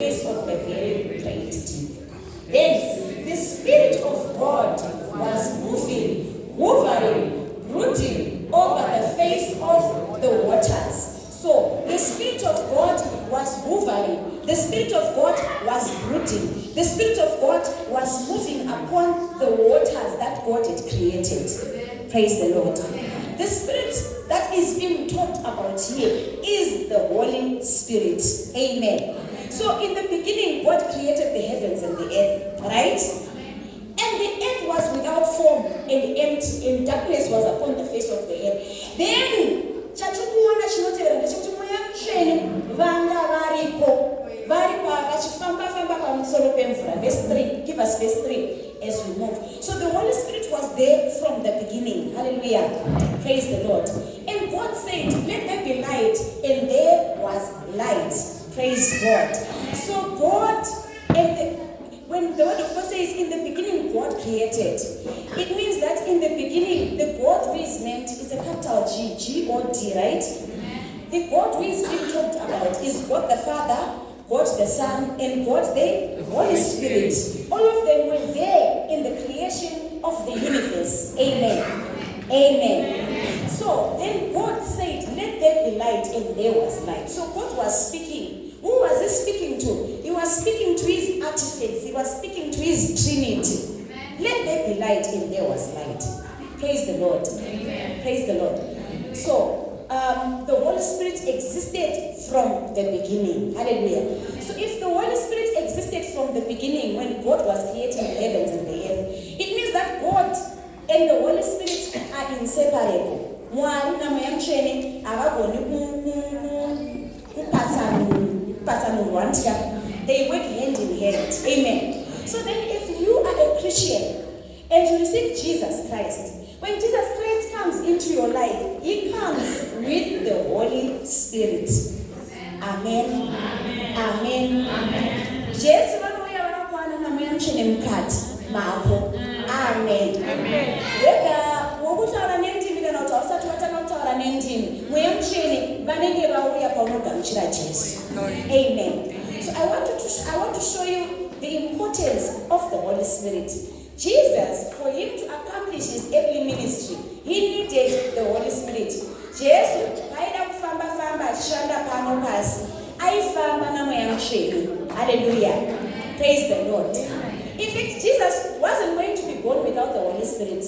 face of a very great deep. Then the Spirit of God was moving, hovering, brooding over the face of the waters. So the Spirit of God was hovering, the Spirit of God was brooding, the Spirit of God was moving upon the waters that God had created. Praise the Lord. The Spirit that is being talked about here is the Holy Spirit. Amen. So in the beginning, God created the heavens and the earth, right? And the earth was without form and empty, and darkness was upon the face of the earth. Then, chatukuona chinotevera ndechekuti mweya mutsvene vanga varipo vachifamba pamusoro pemvura. Verse 3, give us verse 3 as we move. So the Holy Spirit was there from the beginning. Hallelujah. Praise the Lord. And God said, let there be light, and there was light. Praise God. So God, when the word of God says in the beginning God created, it means that in the beginning the God who is meant is a capital G, G-O-D, right? The God who is being talked about is God the Father, God the Son, and God the Holy Spirit. All of them were there in the creation of the universe. Amen. Amen. So then God said, let there be light, and there was light. So God was speaking. Who was he speaking to? He was speaking to his artifacts. He was speaking to his Trinity. Amen. Let there be light, and there was light. Praise the Lord. Amen. Praise the Lord. So the Holy Spirit existed from the beginning. Hallelujah. So if the Holy Spirit existed from the beginning, when God was creating the heavens and the earth, it means that God and the Holy Spirit are inseparable. They work hand in hand. Amen. So then if you are a Christian and you receive Jesus Christ, when Jesus Christ comes into your life, he comes with the Holy Spirit. Amen. Amen. Amen. Jesus Amen. Amen. Amen. So I want to show you the importance of the Holy Spirit. Jesus, for him to accomplish his earthly ministry, he needed the Holy Spirit. Jesus, hallelujah. Praise the Lord. In fact, Jesus wasn't going to be born without the Holy Spirit.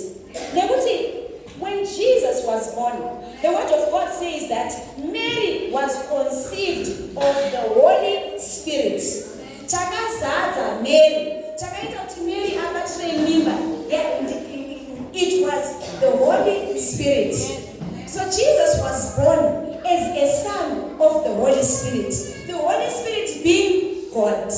When Jesus was born, the word of God says that Mary was conceived of the Holy Spirit. Chakazaza Mary. Mary it was the Holy Spirit. So Jesus was born as a son of the Holy Spirit. The Holy Spirit being God.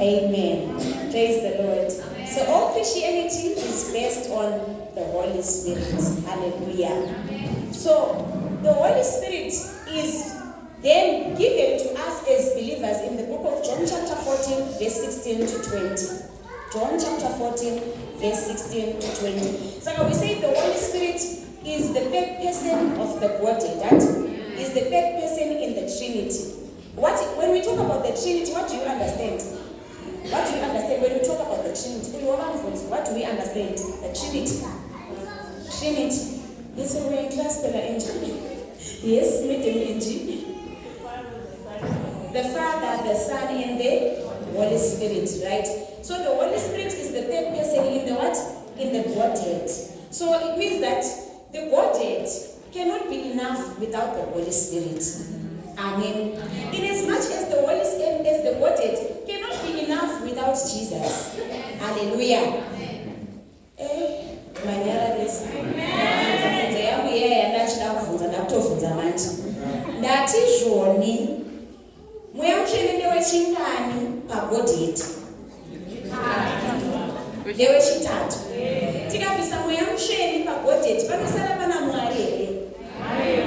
Amen. Praise the Lord. So all Christianity is based on the Holy Spirit. Hallelujah. So the Holy Spirit is then given to us as believers in the book of John chapter 14, verse 16 to 20. John chapter 14, verse 16 to 20. So we say the Holy Spirit is the third person of the body. That is the third person in the Trinity. When we talk about the Trinity, what do you understand? What do you understand when we talk about the Trinity? What do we understand? The Trinity. Trinity. Yes, we're in class, yes, the Father, the Son, and the Holy Spirit, right? So the Holy Spirit is the third person in the what? In the Godhead. So it means that the Godhead cannot be enough without the Holy Spirit. Amen. In as much as the Holy Spirit as the Godhead cannot be enough without Jesus. Hallelujah. Ndati zvoni mweya mutsvene ndewechingani pagodhead? Ndewechitatu. Tikabvisa mweya mutsvene pagodhead panosara pana Mwari here?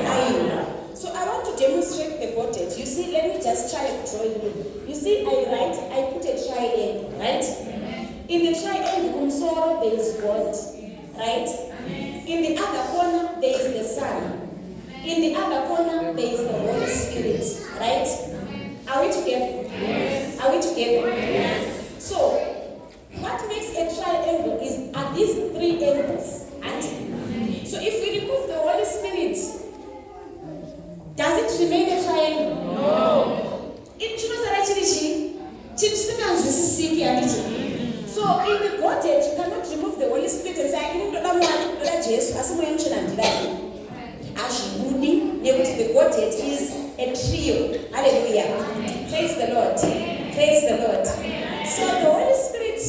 Aiwa. So I want to demonstrate the Godhead. You see, let me just try to draw you. You see, I put a triangle, right? In the triangle, there is God. right? In the other corner, there is the Son. In the other corner, there is the Holy Spirit, right? Are we together? Yes. Are we together? Yes. So, what makes a triangle are these three angles, auntie? So, if we remove the Holy Spirit, does it remain a triangle? No. So, in the Godhead, you cannot remove the Holy Spirit and say, the Godhead is a trio. Hallelujah. Praise the Lord. Praise the Lord. So the Holy Spirit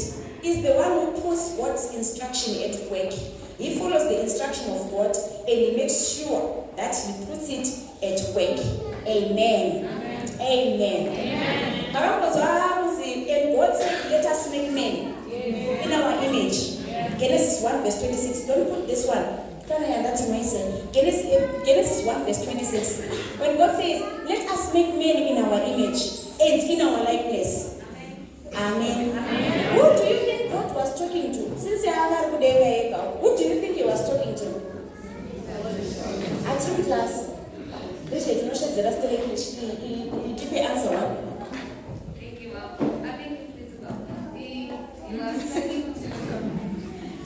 is the one who puts God's instruction at work. He follows the instruction of God and he makes sure that he puts it at work. Amen. Amen. Amen. And God said, let us make men in our image. Genesis 1 verse 26. Don't put this one. Genesis 1 verse 26. When God says, let us make men in our image and in our likeness. Amen. Amen. Who do you think God was talking to? Since who do you think he was talking to? I think class. This is not just the English. Give me answer one. Thank you. I think it's about he was talking to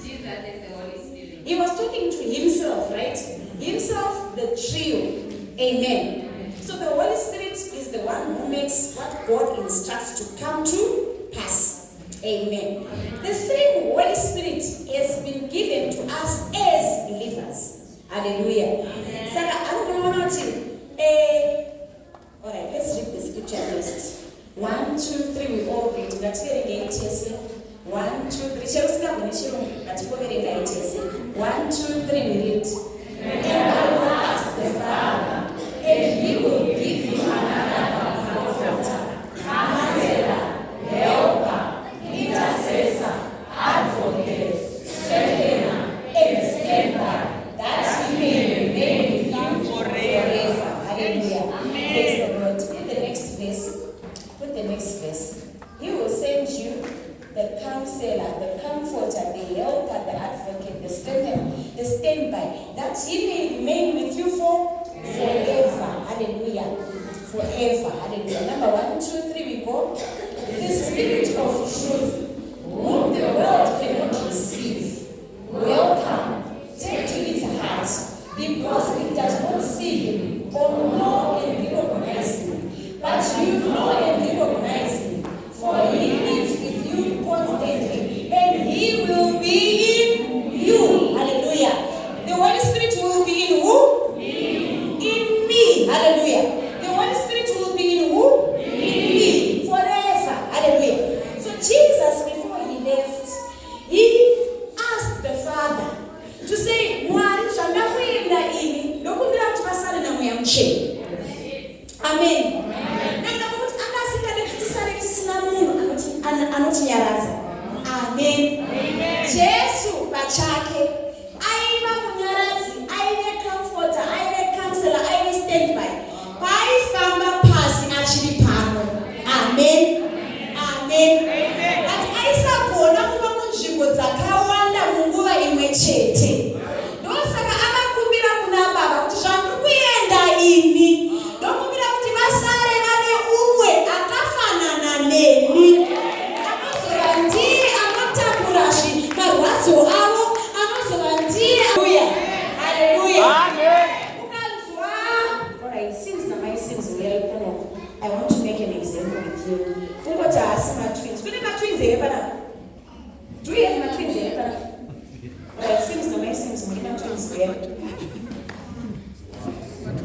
Jesus and the Holy Spirit. He was talking to himself, right? Himself, the trio. Amen. So the Holy Spirit is the one who makes what God instructs to come to pass. Amen. The same Holy Spirit has been given to us as believers. Hallelujah. Saka, alright, let's read the scripture first. 1, 2, 3, we all read. That's very good. 1, 2, 3. That's very good. 1, 2, 3, we read. And I will ask the Father, and he will give you another comforter, counselor, helper, intercessor, advocate, strengthener, and standby, that he may remain with you forever. Hallelujah. Praise the Lord. Put the next verse. Put the next verse. He will send you the counselor, the comforter, the helper, the advocate, the strengthener, the standby, that he may remain with you forever. Hallelujah. Forever. Hallelujah. Number 1, 2, 3, we go. The Spirit of truth, whom the world cannot receive, welcome, take to its heart, because it does not see him or know and recognize him. But you know and recognize him, for he lives with you constantly, and he will be in you. Hallelujah. The Holy Spirit will be in who? In me. Hallelujah. The Holy Spirit will be in who? In me. Forever. Hallelujah. So Jesus, before he left, he asked the Father to say, Amen. Amen. Jesu bachake aiva munyarazi aive comforter aive counselor aive standby paifamba pasi achiri pano. Amen. Amen. But aisagona kuva munzvimbo dzakawanda munguva imwe chete. Ndosaka akakumbira kuna Baba kuti zvandiri kuenda ini ndokumbira kuti vasare vane umwe akafanana neni. I want to make an example with you. What are my twins? When are my twins here? Do we have my twins here? Well, seems no my seems my twins here.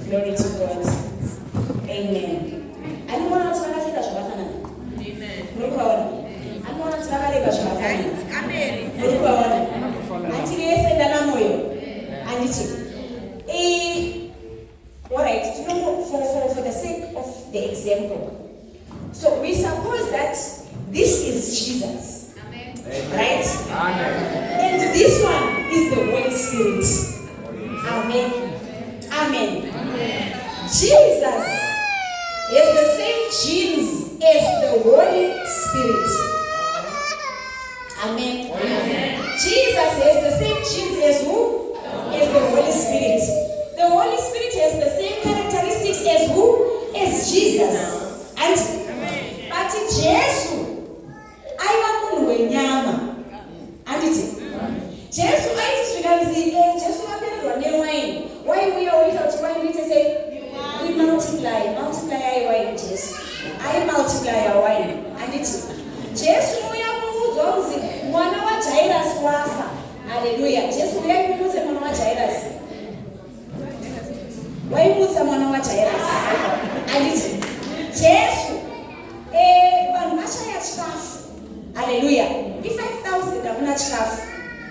Glory to God. Amen. I don't want to tell you that. Amen. Look out. I don't want to tell you that. Amen. Look out. Until you say that I'm with you. Alright, for the sake of the example. So we suppose that this is Jesus. Amen. Right? Amen. And this one is the Holy Spirit. Amen. Amen. Amen. Jesus has the same genes as the Holy Spirit. Amen. Amen. Jesus has the same genes as who? As the Holy Spirit. The Holy Spirit has the same characteristics as who? As Jesus. And but Jesus, I want to nyama. And it Jesus, Jesus wine. Why we are without wine? We say we multiply our wine. Jesus, I multiply our wine. And it Jesus, we are mwana wa Jairus wafa. Hallelujah. Jesus, we are mwana wa Jairus. Why mwana wa Jairus? And it Jesus, vanhu vashaya chikafu. Hallelujah. If 5,000 hakuna chikafu.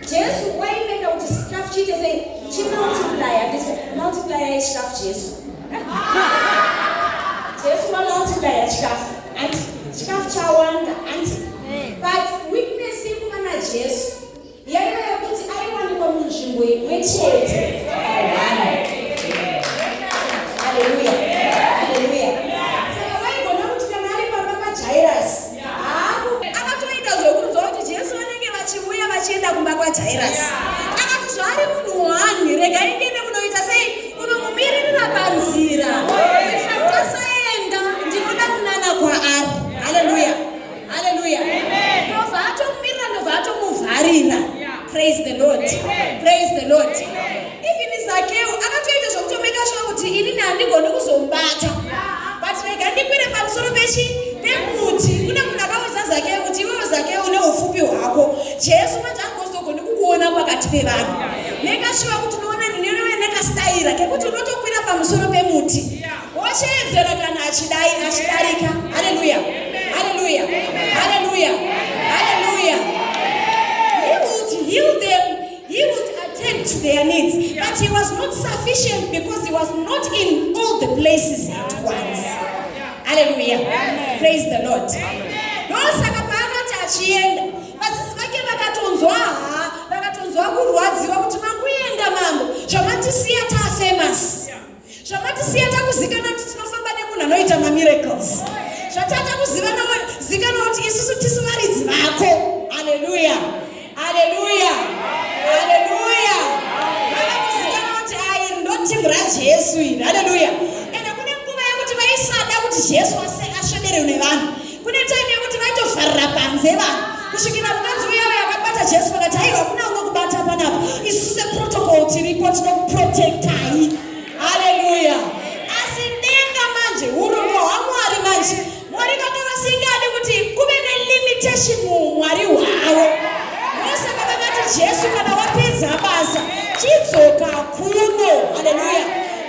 Jesu waimeka kuti chikafu chiite sei chimultiply chikafu Jesu. Jesu multiply chikafu and chikafu chawanda and but weakness yekuvana Jesu yaiva yekuti aiwanikwa munzvimbo imwe chete. Hallelujah. Hallelujah. Saka vaigona kuti kana ari pamba paJairus akatoita zvokunzwa kuti Jesu vanenge vachiuya vachienda kumba kwaJairus. Akati zvari munhu wani regai ndiende kunoita sei kunomumirira panzira tasaenda ndinoda kunana kwaari. Haleluya. Haleluya. Ndobva atomumirira ndobva atomuvharira. Praise the Lord. Praise the Lord. Even Zakeu akatoita zvokutomeka sure kuti inini handigoni kuzombata but rega ndikwire pamusoro pemuti. Kune munhu akauza Zakeu kuti iwewe Zakeu une ufupi hwako Jesu manje angozogoni kukuona pakati pevanhu. Meka sure kuti unoona newe nekastaira kekuti unotokwira pamusoro pemuti wochedzera kana achidarika. Haleluya. Haleluya. Haleluya. Haleluya. He would heal them. He would attend to their needs. But he was not sufficient because he was not in all the places at once. Hallelujah. Praise the Lord. Ndosaka paakati achienda vadzidzi vake vakatonzwa kurwadziwa kuti makuenda mambo zvamatisiya tafamous, zvamatisiya takuzikana kuti tinofamba nemunhu anoita mamiracles, zvatata kuzikana kuti isusu tisi varidzi vako. Haleluya. Haleluya. Haleluya. Vakakuzikana kuti airi ndotimbu raJesu iri. Haleluya. Ende kune nguva yekuti vaisada kuti Jesu asvederwe nevanhu. Kune time yekuti vaitovharira panze vanhu kusvikira mukadzi uya yakabata Jesu vakati haiwa hakuna unokubata panapa, isu seprotocol tiripo tinokuprotectai. Haleluya. Asi denga manje urombo hwaMwari manje Mwari vakavasingadi kuti kuve nelimitation muumwari hwavo. Ndosaka vakati Jesu kana wapedza basa chidzoka kuno. Haleluya.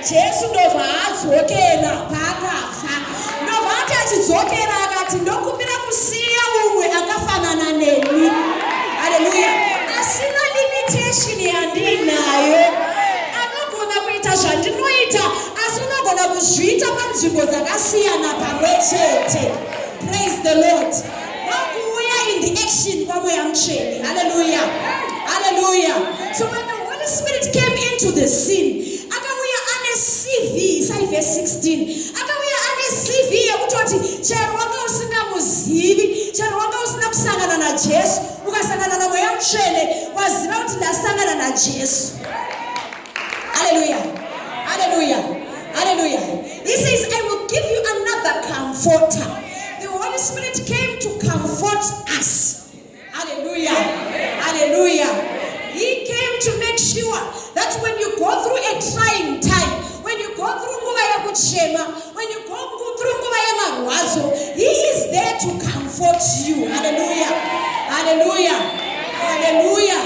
Jesu ndobva adzokera paakafa. Ndobva ati achidzokera akati ndokumbira kusiya umwe akafanana neni. Haleluya. Asina limitation yandinayo. Anogona kuita zvandinoita asi unogona kuzviita panzvimbo dzakasiyana pamwe chete. Praise the Lord. Nokuuya in the action kwamweya mutsvene. Hallelujah. Hallelujah. So when the Holy Spirit came into the scene, akauya ane CV, sai verse 16. Akauya ane CV yekutoti chero wanga usingamuzivi, chero wanga usina kusangana na Jesu, ukasangana na mweya mutsvene, waziva kuti ndasangana na Jesu. Hallelujah. Hallelujah. Hallelujah. He says, I will give you another comforter. The Holy Spirit came to comfort us. Hallelujah. Hallelujah. He came to make sure that when you go through a trying time, when you go through nguva yekuchema, when you go through nguva yemarwadzo, He is there to comfort you. Hallelujah. Hallelujah. Hallelujah.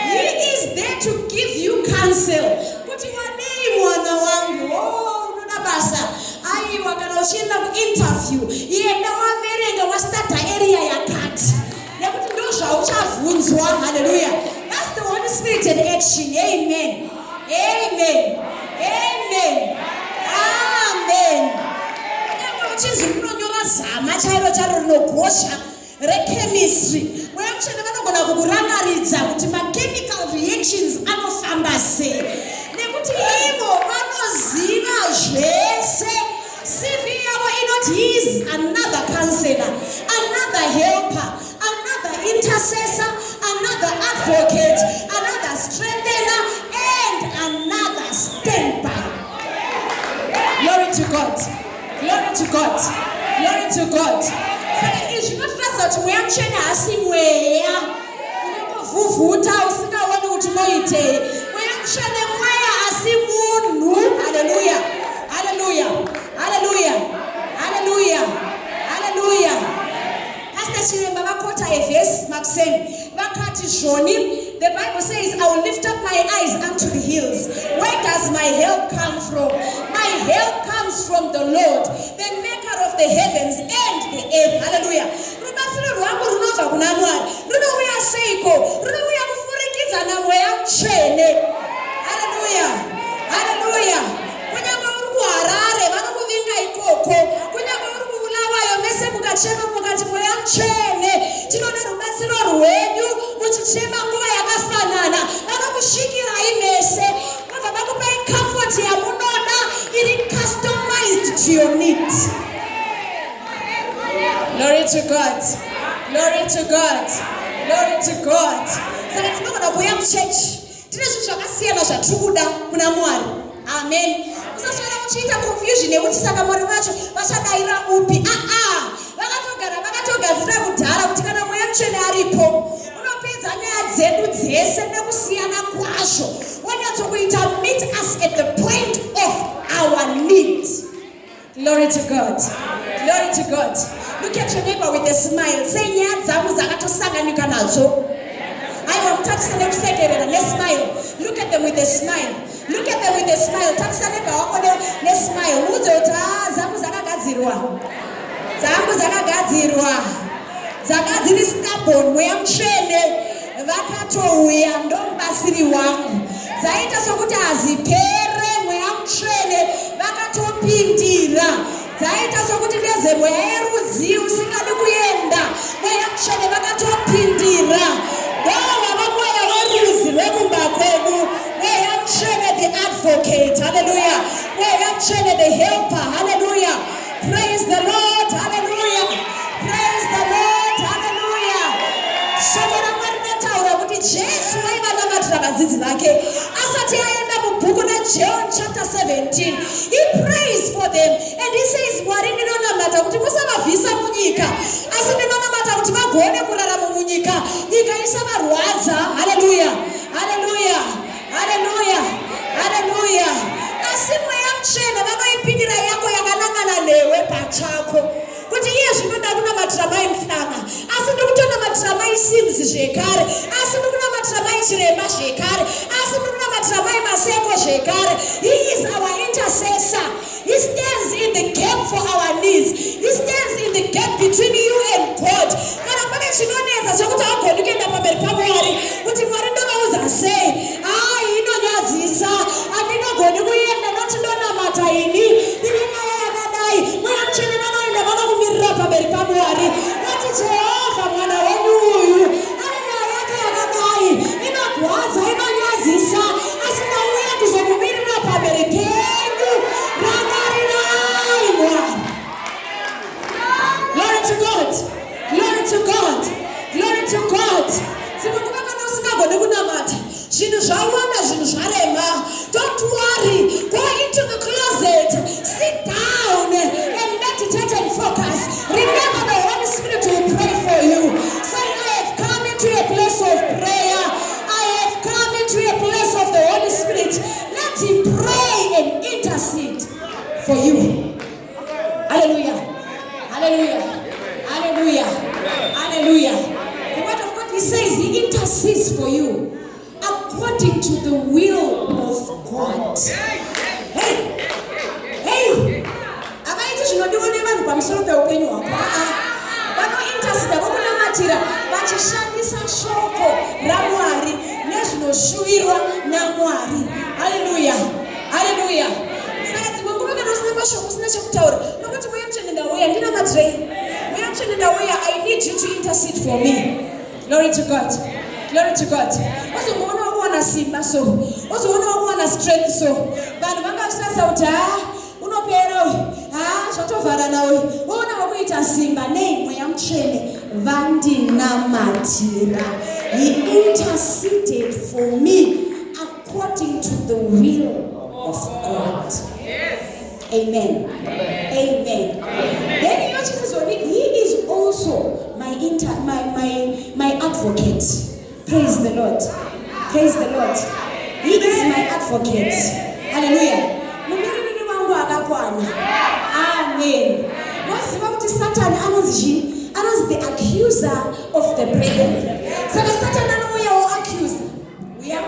He is there to give you counsel. Kuti wadei mwana wangu, unoda basa. Aiwa kana uchienda ku-interview, yenda waverenga wastarta area yakati. Nekuti ndo zvauchavunzwa. Hallelujah. That's the Holy Spirit in action. Amen. Amen. Amen. Amen. Nyama uchizi kunonyora zama chairo rinogosha rechemistry. Mweya mutsvene vanogona kukurangaridza kuti ma-chemical reactions anofamba sei. Nekuti ivo vanoziva zvese. CV yavo inoti he is another counselor, another helper, another intercessor, another advocate. kuti mweya mutsvene hasi mweya unongovhuvhuta usingaoni kuti unoitei. Mweya mutsvene mweya hasi munhu. Haleluya, haleluya, haleluya, haleluya, haleluya. Pastor Chiremba vakota evhesi makuseni vakati zvoni, the Bible says, I will lift up my eyes unto the hills. Where does my help come from? My help comes from the Lord, the maker of the heavens and the earth. Hallelujah. Rubatsiro rwangu runobva kuna Mwari. Runouya seiko? Runouya kufurikidza naMweya Mutsvene. Hallelujah. Hallelujah. Kunyange uri kuHarare vanokuvinga ikoko. Kunyange uri kuBulawayo mese mukachema mukati Mweya Mutsvene. Tinoda rubatsiro rwenyu muchichema nguva yakafanana. Vanokusvikirai mese. Vabva vakupai comfort yamunoda iri customized to your needs. Glory to God. Glory to God. Glory to God. Saka tinogona kuuya muchechi tine zvinhu zvakasiyana zvatiri kuda kuna Mwari. Amen. Musasvara muchiita confusion yekuti saka Mwari vacho vachadayira upi. Vakatogadzira kudhara kuti kana Mweya Mutsvene aripo unopedza nyaya dzedu dzese nekusiyana kwazvo. Wanyatsokuita meet us at the point of our needs. Glory to God. Glory to God. Look at your neighbor with a smile. Say nyaya dzangu dzakatosanganika nadzo. I will touch the next second. Let's smile. Look at them with a smile. Look at them with a smile. Touch the neighbor with a smile. Muzota zangu zakagadzirwa. Zangu zakagadzirwa. Dzakadziri stubborn. Mweya Mutsvene vakatouya ndomubatsiri wangu. Dzaita sokuti hazipere. Mweya Mutsvene vakatopindira. Dzaita sokuti ndezemweya yerudzi usingadi kuenda. Mweya Mutsvene vakatopindira. Ndova mweya werudzi rwekumba kwedu. Mweya Mutsvene the advocate. Hallelujah. Mweya Mutsvene the helper. Hallelujah. Praise the Lord. Hallelujah. Praise the Lord. Hallelujah. Shoko raMwari rinotaura kuti Jesu vaivanamatira vadzidzi vake asati aenda mubhuku raJohn chapter 17. He prays for them and he says, Mwari ndinonamata kuti musavabvisa munyika asi ndinonamata kuti vagone kurarama munyika, nyika isavarwadza. Hallelujah. Hallelujah. Hallelujah. Hallelujah. Asi Mweya Mutsvene vanoipindira yako yakanangana newe pachako kuti iye zvinoda kunamatira mai Mhlanga asi ndikutonamatira mai Sims zvekare, asi ndikunamatira mai Chiremba zvekare, asi ndikunamatira mai Maseko zvekare. He is our intercessor. He stands in the gap for our needs. He stands in the gap between you and God. Kana pane chinonetsa chokuti agoni kuenda pamberi paMwari kuti Mwari ndovauza sei? Inonyadzisa, handinogoni kuenda noti ndonamata ini ine nyaya yakadai. Mweya Mutsvene vanoenda vanokumirira pamberi paMwari vati Jehovha mwana wenyu uyu ane nyaya yake yakadai, inogwadza, inonyadzisa, asi ndauya kuzomumirira pamberi penyu. Rangarirai Mwari. Glory to God. Glory to God. Glory to God. Sinokuva kana usingagoni kunamata zvinhu zvawanda, zvinhu zvarema. Don't worry. Go into the closet. Sit down and meditate and focus. Remember the Holy Spirit will pray for you. Say, I have come into a place of prayer. I have come into a place of the Holy Spirit. Let him pray and intercede for you. Hallelujah. Hallelujah. Hallelujah. Hallelujah. The word of God, he says he intercedes for you according to the will of God. Hey, hey, avaiti zvinodiwa nevanhu pamusoro peupenyu hwako. Vanointasida vokunamatira vachishandisa shoko raMwari nezvinoshuvirwa naMwari. Haleluya. Haleluya. Saka dzimwe nguva kana usina mashoko usina chekutaura nokuti Mweya Mutsvene ndauya ndinamatirei. Mweya Mutsvene ndauya, I need you to intercede for me. Glory to God. Glory to God. Uzomuona wakuwana simba so. Uzomuona wakuwana strength so. Vanhu vangachitasa kuti unopera uyu. Zvatovhara nawe. Uona wakuita simba nei Mweya Mutsvene vandinamatira. He interceded for me according to the will of God. Amen. Amen. Then he is also my intercessor. Praise the Lord. Praise the Lord. He is my advocate. Hallelujah. Mumiriri wangu akakwana. Amen. Wasiba kuti Satan anonzi the accuser of the brethren. So the Satan anouya o accuse. We are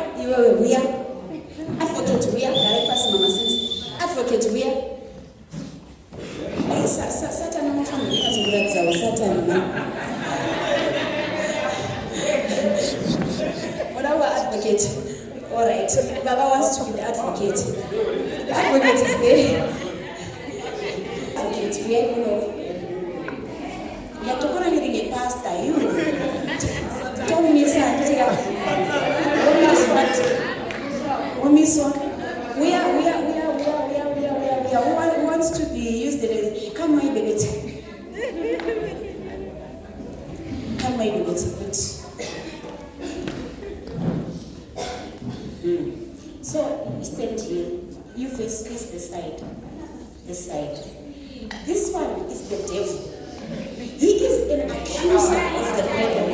advocate. We are direct person mama says. Advocate we are. Satan anofana kuratidza Satan. Advocate. All right. Baba wants to be the advocate. The advocate is there. Advocate. We are you have to go and read a pastor. You don't miss We are. Who wants to be used as come my baby. Come my baby. So you stand here, you face the side. This one is the devil. He is an accuser of the brethren.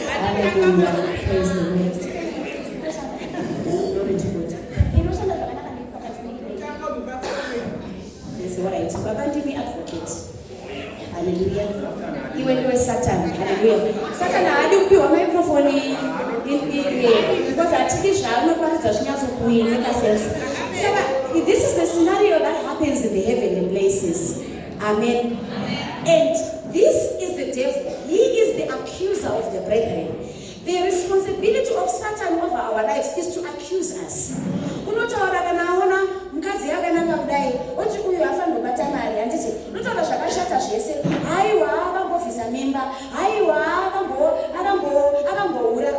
Hallelujah. Praise the Lord. Glory to God. That's right. Baba give me advocate. Hallelujah. Even though Satan, hallelujah. Satan hadi upiwa microphone because artificial no part of shinyazo kuineka sense. So this is the scenario that happens in the heavenly places. Amen. And this is the devil. He is the accuser of the brethren. The responsibility of Satan over our lives is to accuse us. Unotaura kana ona mkazi yake nanga kudai oti uyu afa ndobata mari anditi unotaura zvakashata zvese aiwa akangofisa mimba aiwa akamboura.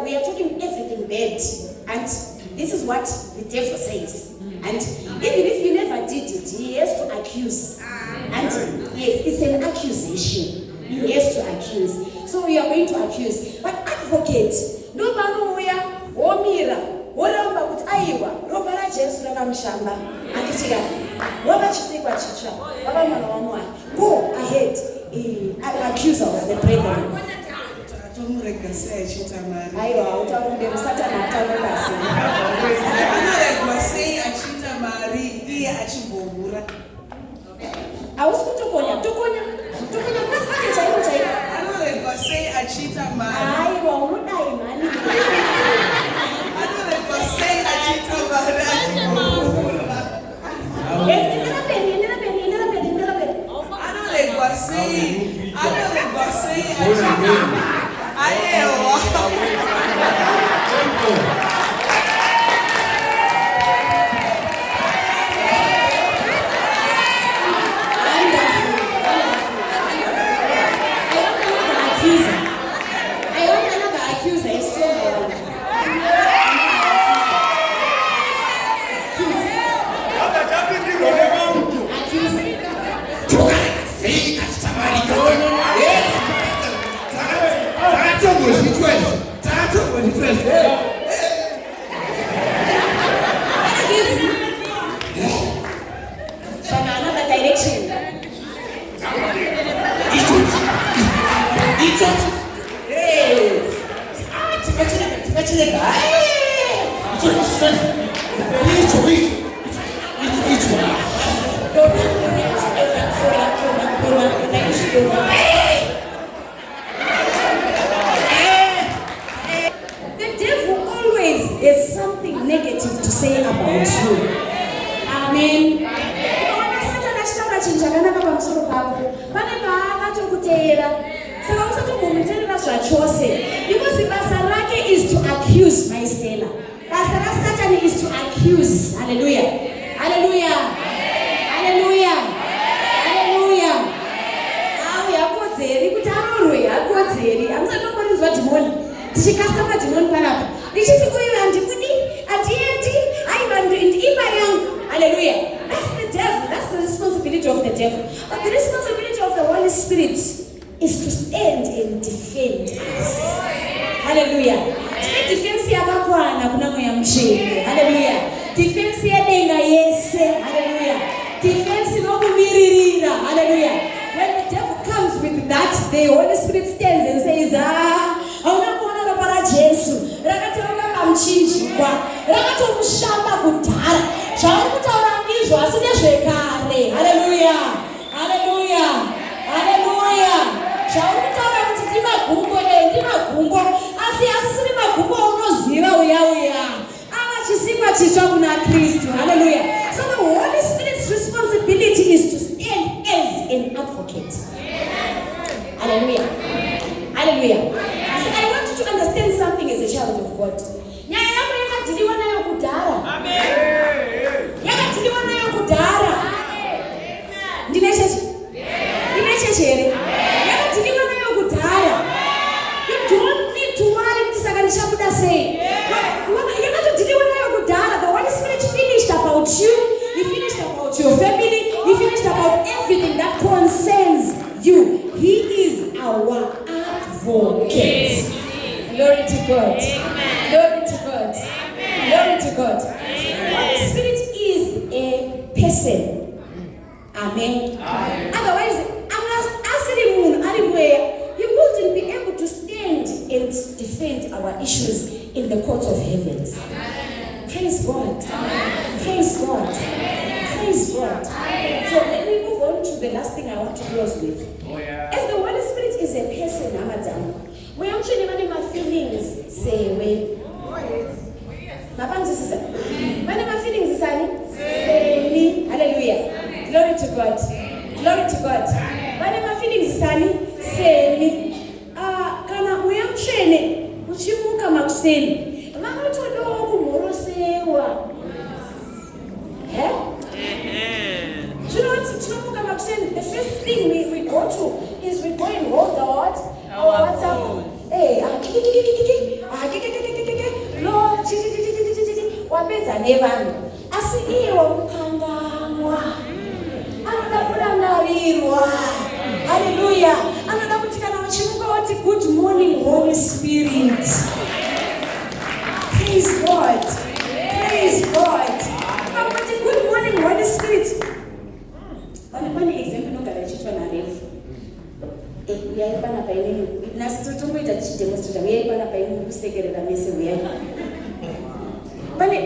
We are talking everything bad, and this is what the devil says. And even if you never did it, he has to accuse. And yes, it's an accusation. He has to accuse. So we are going to accuse. But advocate, no manuya, omira, oramba kuti aiwa, ropa la Jesu rakamshamba. Anditika, waba chisikwa chicha, waba mwana wa Mwari. Go ahead, accuser of the brethren. Aiwa, utakunde Satan atakubasa. Anoregwa sei achita mari iye achimbohura. Ausikutokonya kusike chaipo. Anoregwa sei achita mari. Aiwa, unodai mani. Anoregwa sei achita mari achimbohura. Endera peni. Anoregwa sei achita Ayewa. The devil always has something negative to say about you. Amen. Because the basarake is to accuse my Stella. Satan is to accuse. Hallelujah. Hallelujah. Hallelujah. Hallelujah. I'm saying nobody's what demon. Did she cast up a demon panel? Did she go and hallelujah. That's the devil. That's the responsibility of the devil. But the responsibility of the Holy Spirit is to stand and defend us. Hallelujah. Defense yakakwana kuna moya mshindi. Hallelujah. Defense ya denga yese. Hallelujah. Defense no kumira Anobudirira. Hallelujah. When the devil comes with that, the Holy Spirit stands and says, hauna kuona ropa raJesu rakatoroka kamuchinjikwa rakatomushamba kudhara zvauri kutaura ndizvo asi nezvekare. Hallelujah. Hallelujah. Hallelujah. Zvauri kutaura kuti ndimagumbo ndimagumbo asi asisiri magumbo unoziva uya ava chisikwa chitsva kuna Kristu. Hallelujah. So the Holy Spirit's responsibility is to stand as an advocate. Hallelujah. Hallelujah. So I want you to understand something as a child of God. Nyaya yako yakadhiliwa nayo kudhara. Yakadhiliwa nayo kudhara. Ndine cheche here. Yakadhiliwa nayo kudhara. You don't need to worry kuti saka ndichabuda sei. Yakadhiliwa nayo kudhara. The Holy Spirit finished about you. He finished about your family. He finished about everything that concerns you. He is our advocate. Glory to God. Glory to God. Glory to God. The Holy Spirit is a person. Amen. Otherwise, he wouldn't be able to stand and defend our issues in the courts of heavens. Praise God. Praise God. Praise God. So let me move on to the last thing I want to close with. As the Holy Spirit is a person, we actually have my feelings say we. My feelings is say hallelujah. Glory to God. Glory to God. My feelings is say kana uyamshene uchimuka makuseni vanotodawo kumhorosewa. Tinomuka makuseni, the first thing we go to is we go and hold our WhatsApp. Lord, wapedza nevanhu asi iwo mukanganwa anoda kurangarirwa. Hallelujah. Anoda kuti kana uchimuka wati good morning Holy Spirit. Praise God. Praise God. Wati good morning Holy Spirit. Pane example nogara ichitwa naRefu. Uyai pana painini nasi totomboita chidemonstrata uyai pana painini kusekerera mese uyai. Pane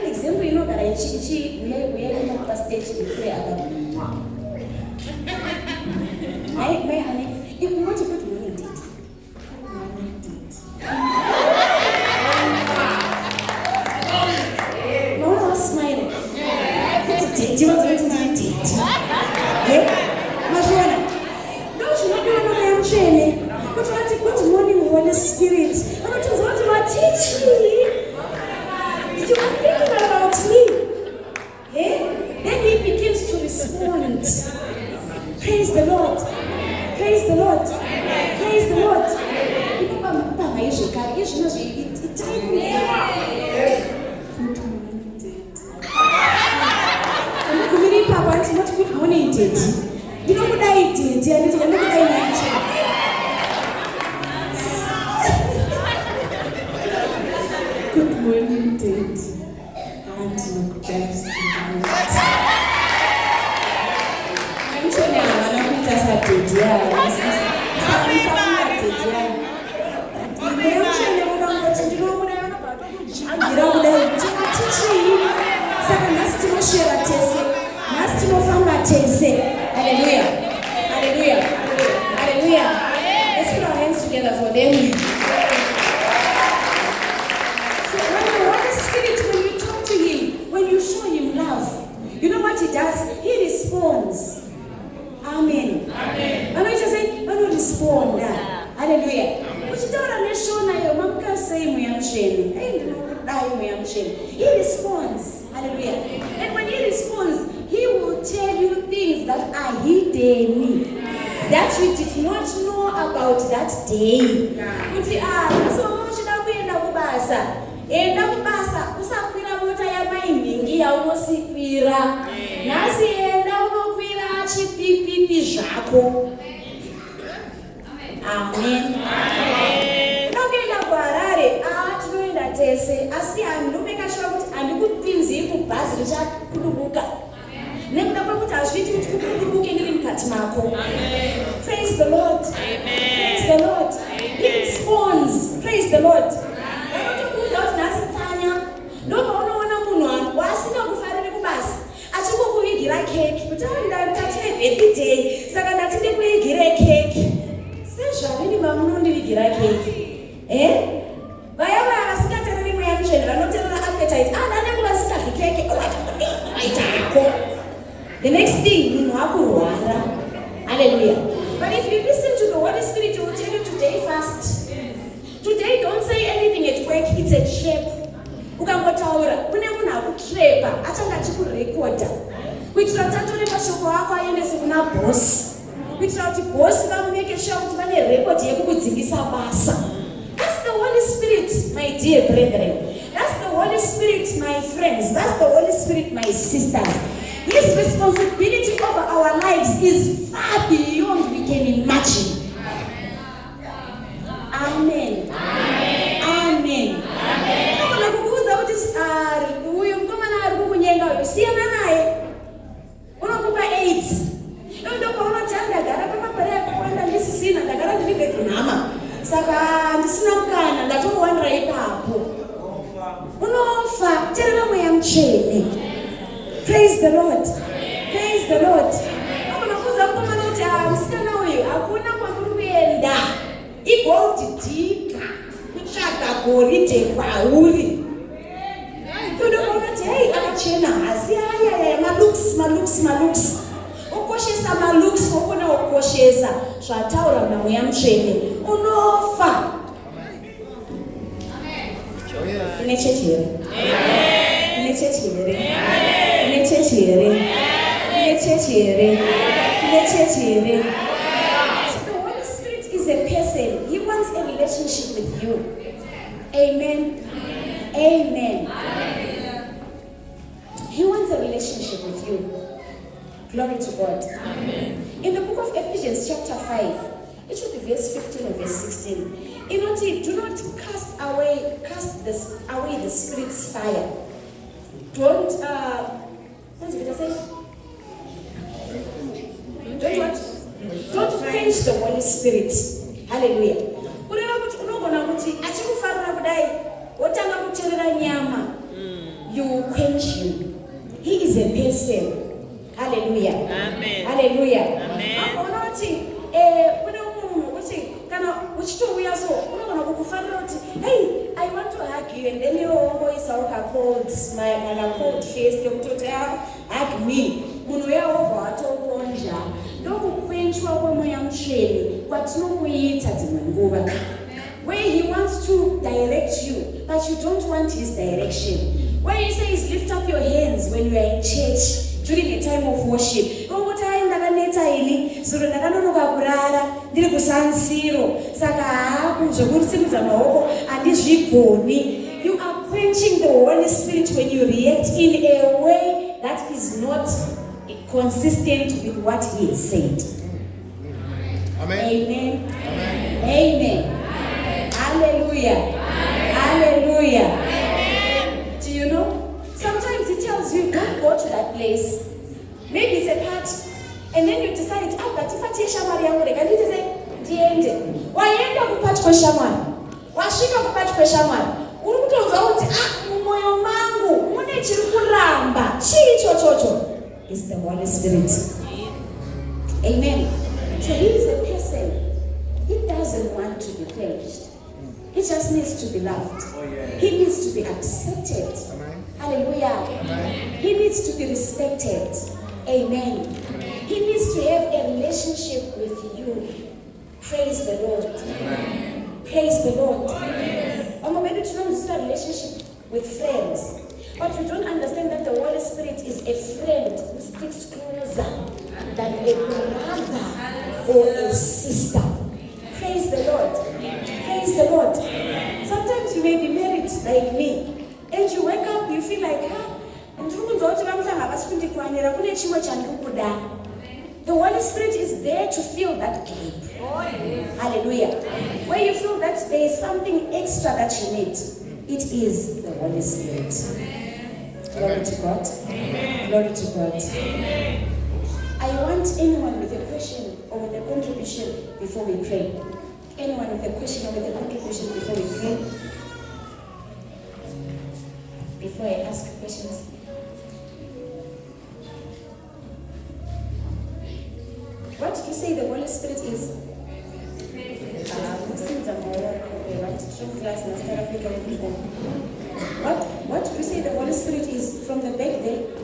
example inogara uyai pa stage before apa. My honey, you want to put money in it. No one was smiling. Do you want to do it? Don't you know what I'm saying? Good morning, Holy Spirit. I'm not what you are teaching. You are thinking about me. Then he begins to respond. Praise the Lord. Praise the Lord. Praise the Lord. Good morning, Daddy. You know what I did? Good morning, Daddy. And look best. I'm sure now I'm going to say hallelujah. Hallelujah. Hallelujah. Let's put our hands together for them. So when the Holy Spirit, when you talk to him, when you show him love, you know what he does? He responds. Amen. Amen. I know you say, I don't respond. Hallelujah. He responds. Hallelujah. And when he responds, he will tell you things that are hidden, that you did not know about that day. So enda kubasa usakwira mota yamaimhingi yaunosikwira nhasi enda unokwira chipipipi zvako. Amen. Unokuenda kuHarare tinoenda tese asi ndomeka sure kuti handikupinzi mubhazi richakudubuka nekuda kwekuti hazviiti kuti kuburuke ndiri mukati mako. Praise the Lord. Praise the Lord. He responds. Praise the Lord. Vanotokuudza kuti nhasi tsanya ndopaunoona munhu wasingakufariri kubasa achikukuvigira keki kuti ndatine birthday saka ndatinde kuigire keki. Sezvarini mamunondivigira keki? Vaya vasingatereri mweya mutsvene vanoterera appetite. Ndanenge vasingadyi keke aitako. The next thing munhu akurwara. Hallelujah. But if you listen to the Holy Spirit, He will tell you today fast. Today don't say anything at work, it's a shape. Ukangotaura kune munhu akutrepa achanga achikurekodha kuitira kuti atore mashoko ako aendese kuna bosi kuitira kuti bosi vameke sure kuti vane rekodhi yekukudzingisa basa. That's the Holy Spirit, my dear brethren. That's the Holy Spirit, my friends. That's the Holy Spirit, my sisters. His responsibility over our lives is far beyond we can imagine. Amen. Amen. Kana kukuudza kuti uyu mukomana ari kukunyenga uyu siyana naye unokupa 8. Ndo paunoti ndagara pamakore akawanda ndisisina ndagara ndiri bekunhama saka ndisina mukana ndatokuwanira ipapo unofa terera mweya mutsvene. Praise the Lord. Praise the Lord. Unokuudza mukomana kuti musikana uyu hakuna kwamuri kuenda igold digger kutsvaga goridhe kwauri. Unokuti hey akachena hasi ayaya malooks ukoshesa malooks ukona ukoshesa zvataura namweya mutsvene unofa. Ine chechi here. Ine chechi here. Ine chechi here. Ine chechi here. Ine chechi here. So the Holy Spirit is a person. He wants a relationship with you. Amen. Amen. He wants a relationship with you. Glory to God. Amen. In the book of Ephesians chapter 5, it should be verse 15 or verse 16. You know, do not cast away the Spirit's fire. Don't what's it say? Don't quench the Holy Spirit. Hallelujah. Kureva kuti unogona kuti achikufarira kudai wotanga kucherera nyama. You will quench him. He is a person. Hallelujah. Amen. Hallelujah. Amen. Akona kuti kuna munhu kuti kana uchitouya so unogona kukufarira kuti hey I want to hug you and then you always a cold smile and a cold face yokutoti hug me. Munhu yahovha atokonja ndokukwenchwa kwemweya mutsvene kwatinomuita dzimwe nguva. Where he wants to direct you but you don't want his direction. Where he says lift up your hands when you are in church during a time of worship. Ngokuti ndakaneta ini zuro ndakanonoka kurara ndiri kusansiro saka zvokusimudza maoko handizvigoni. You are quenching the Holy Spirit when you react in a way that is not consistent with what he has said. Amen. Amen. Amen. Amen. Amen. Hallelujah. Amen. Hallelujah. Amen. Do you know? Sometimes he tells you, don't go to that place. Maybe it's a party. And then you decide, but if I take shamari yangu reka ndite ndiende. Waenda kupati kwa shamari. Washika kupati kwa shamari. Uri kutonzwa kuti mumwoyo mangu mune chiri kuramba. Chii chochocho? It's the Holy Spirit. Amen. So he is a person. He doesn't want to be quenched. He just needs to be loved. He needs to be accepted. Amen. Hallelujah. Amen. He needs to be respected. Amen. He needs to have a relationship with you. Praise the Lord. Amen. Praise the Lord. Or maybe to know this relationship with friends. But we don't understand that the Holy Spirit is a friend who sticks closer than a brother or a sister. Praise the Lord. Praise the Lord. Sometimes you may be married like me, and you wake up, you feel like, the Holy Spirit is there to fill that gap. Hallelujah. Where you feel that there is something extra that you need, it is the Holy Spirit. Glory to God. Amen. Glory to God. I want anyone with a question or with a contribution before we pray. Anyone with a question or with a contribution before we pray? Before I ask questions. What did you say the Holy Spirit is? What did you say the Holy Spirit is from the back there?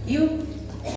You?